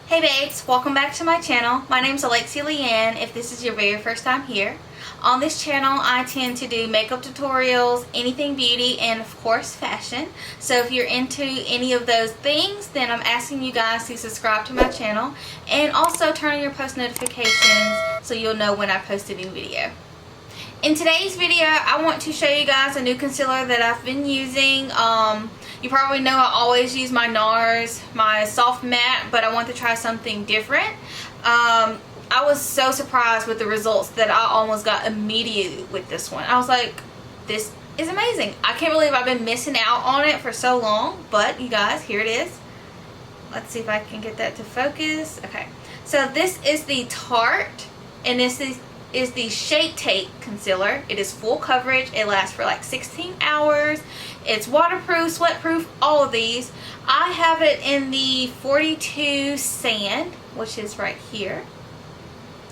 Hey babes, welcome back to my channel. My name is Alexia Leanne if this is your very first time here. On this channel I tend to do makeup tutorials, anything beauty, and of course fashion. So if you're into any of those things, then I'm asking you guys to subscribe to my channel and also turn on your post notifications so you'll know when I post a new video. In today's video, I want to show you guys a new concealer that I've been using. You probably know I always use my NARS, my soft matte, but I want to try something different. I was so surprised with the results that I almost got immediately with this one. I was like, this is amazing. I can't believe I've been missing out on it for so long, but you guys, here it is. Let's see if I can get that to focus. Okay, so this is the Tarte, and this is the Shape Concealer. It is full coverage. It lasts for like 16 hours. It's waterproof, sweatproof, all of these. I have it in the 42 Sand, which is right here.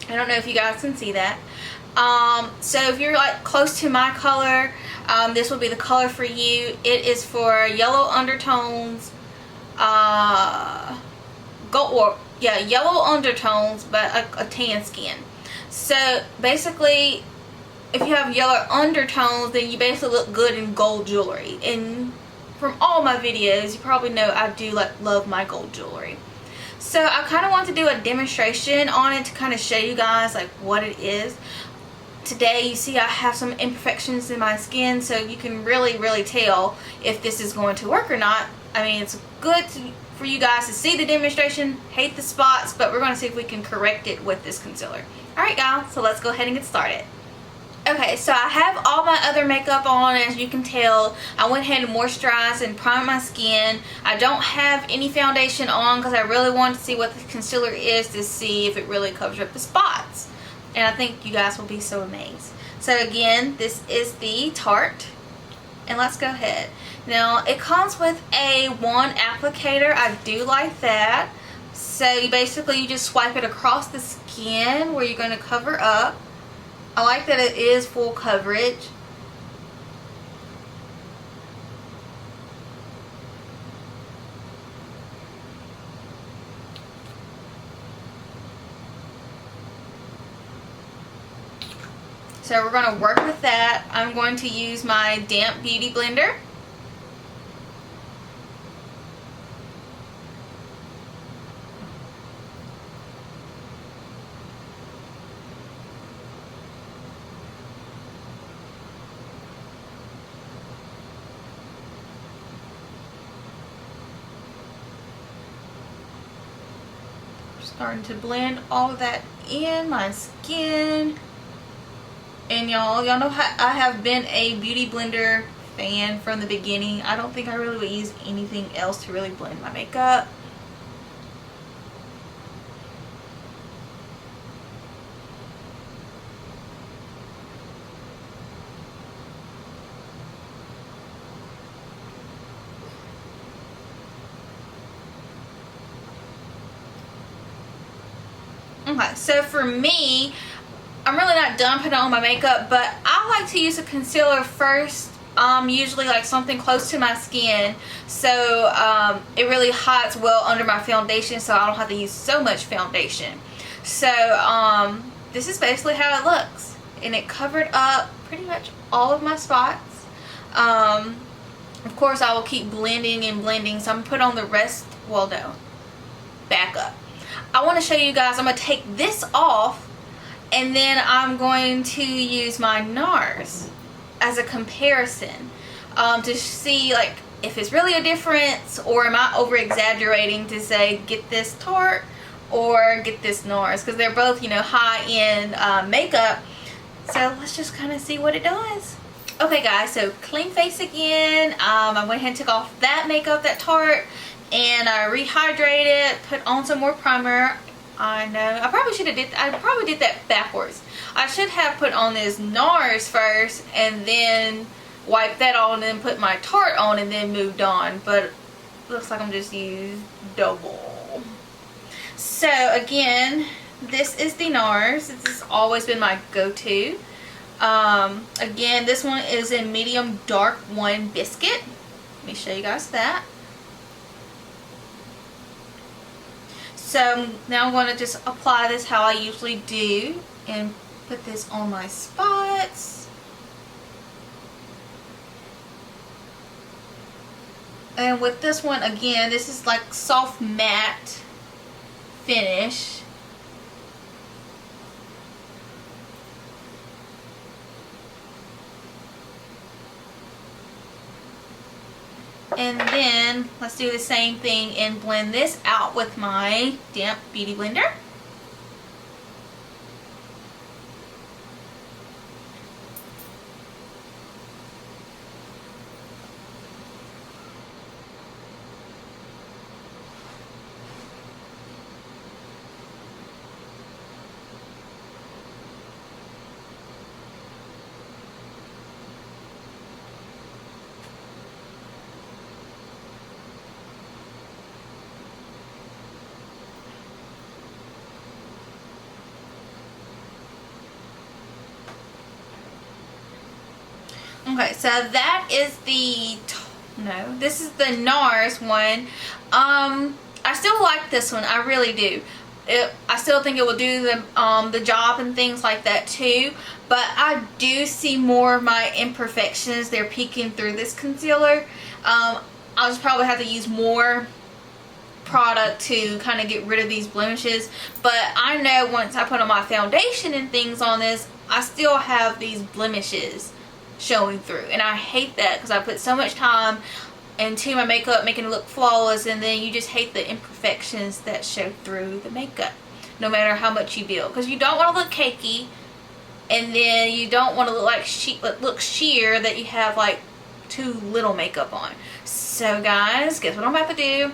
I don't know if you guys can see that. So if you're like close to my color, this will be the color for you. It is for yellow undertones, yellow undertones, but a tan skin. So basically, if you have yellow undertones, then you basically look good in gold jewelry. And from all my videos, you probably know I do love my gold jewelry. So I kind of want to do a demonstration on it to kind of show you guys like what it is. Today, you see I have some imperfections in my skin, so you can really tell if this is going to work or not. I mean, it's good for you guys to see the demonstration, hate the spots, but we're going to see if we can correct it with this concealer. Alright guys, so let's go ahead and get started. Okay, so I have all my other makeup on. As you can tell, I went ahead and moisturized and primed my skin. I don't have any foundation on because I really wanted to see what the concealer is to see if it really covers up the spots. And I think you guys will be so amazed. So again, this is the Tarte. And let's go ahead. Now, it comes with a wand applicator. I do like that. So you just swipe it across the skin where you're going to cover up. I like that it is full coverage. So we're going to work with that. I'm going to use my damp beauty blender. Starting to blend all of that in my skin. And y'all know how I have been a beauty blender fan from the beginning. I don't think I really would use anything else to really blend my makeup. Okay, so for me, I'm really not done putting on my makeup, but I like to use a concealer first, usually like something close to my skin, so it really hides well under my foundation, so I don't have to use so much foundation. So this is basically how it looks, and it covered up pretty much all of my spots. Of course, I will keep blending and blending, so I'm going to put on the rest. Well, no, back up. I want to show you guys, I'm going to take this off, and then I'm going to use my NARS as a comparison to see like if it's really a difference, or am I over exaggerating to say get this Tarte or get this NARS, because they're both, you know, high-end makeup. So let's just kind of see what it does. Okay guys, so clean face again. I went ahead and took off that makeup, that Tarte, and I rehydrated, put on some more primer. I know, I probably did that backwards. I should have put on this NARS first and then wiped that on and then put my Tarte on and then moved on, but looks like I'm just used double. So again, this is the NARS. This has always been my go-to. Again, this one is in medium dark wine biscuit. Let me show you guys that. So now I'm going to just apply this how I usually do and put this on my spots. And with this one, again, this is like soft matte finish. And then let's do the same thing and blend this out with my damp beauty blender. Okay, so that is this is the NARS one. I still like this one. I really do. I still think it will do the job and things like that too. But I do see more of my imperfections. They're peeking through this concealer. I'll just probably have to use more product to kind of get rid of these blemishes. But I know once I put on my foundation and things on this, I still have these blemishes showing through, and I hate that because I put so much time into my makeup making it look flawless, and then you just hate the imperfections that show through the makeup no matter how much you build, because you don't want to look cakey, and then you don't want to look like look sheer that you have like too little makeup on. So guys, guess what I'm about to do?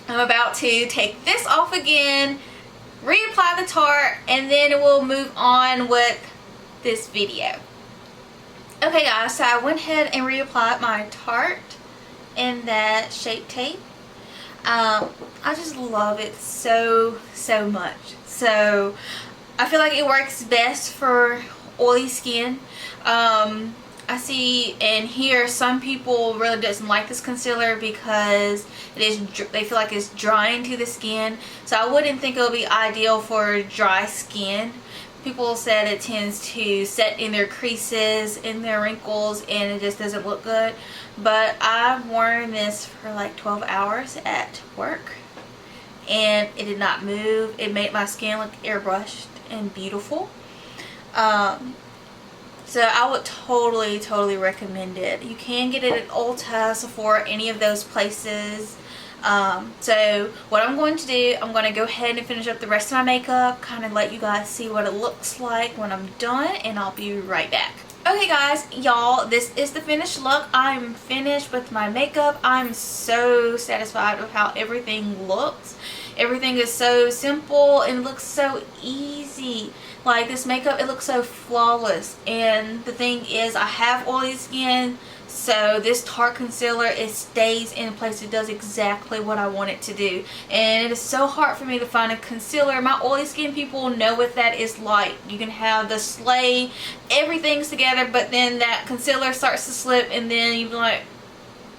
I'm about to take this off again, reapply the Tarte, and then we'll move on with this video. Okay guys, so I went ahead and reapplied my Tarte in that Shape Tape. I just love it so much. So I feel like it works best for oily skin. I see and hear some people really doesn't like this concealer because they feel like it's drying to the skin. So I wouldn't think it would be ideal for dry skin. People said it tends to set in their creases, in their wrinkles, and it just doesn't look good. But I've worn this for like 12 hours at work, and it did not move. It made my skin look airbrushed and beautiful. So I would totally recommend it. You can get it at Ulta, Sephora, any of those places. So what I'm going to do, I'm going to go ahead and finish up the rest of my makeup, kind of let you guys see what it looks like when I'm done, and I'll be right back. Okay guys, y'all, this is the finished look. I'm finished with my makeup. I'm so satisfied with how everything looks. Everything is so simple and looks so easy. Like this makeup, it looks so flawless. And the thing is, I have oily skin, so this Tarte concealer, it stays in place. It does exactly what I want it to do. And it is so hard for me to find a concealer. My oily skin people know what that is like. You can have the slay, everything's together, but then that concealer starts to slip, and then you're like,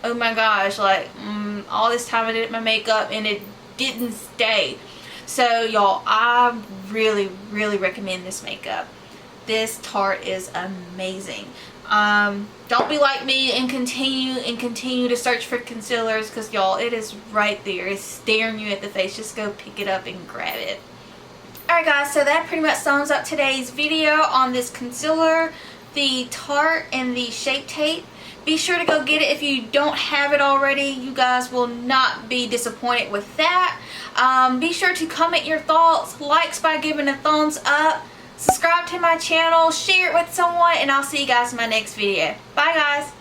oh my gosh, like all this time I did my makeup and it didn't stay. So y'all, I really recommend this makeup. This Tarte is amazing. Don't be like me and continue to search for concealers, because y'all, it is right there. It's staring you at the face. Just go pick it up and grab it. Alright guys, so that pretty much sums up today's video on this concealer, the Tarte and the Shape Tape. Be sure to go get it if you don't have it already. You guys will not be disappointed with that. Be sure to comment your thoughts, likes by giving a thumbs up, subscribe to my channel, share it with someone, and I'll see you guys in my next video. Bye guys.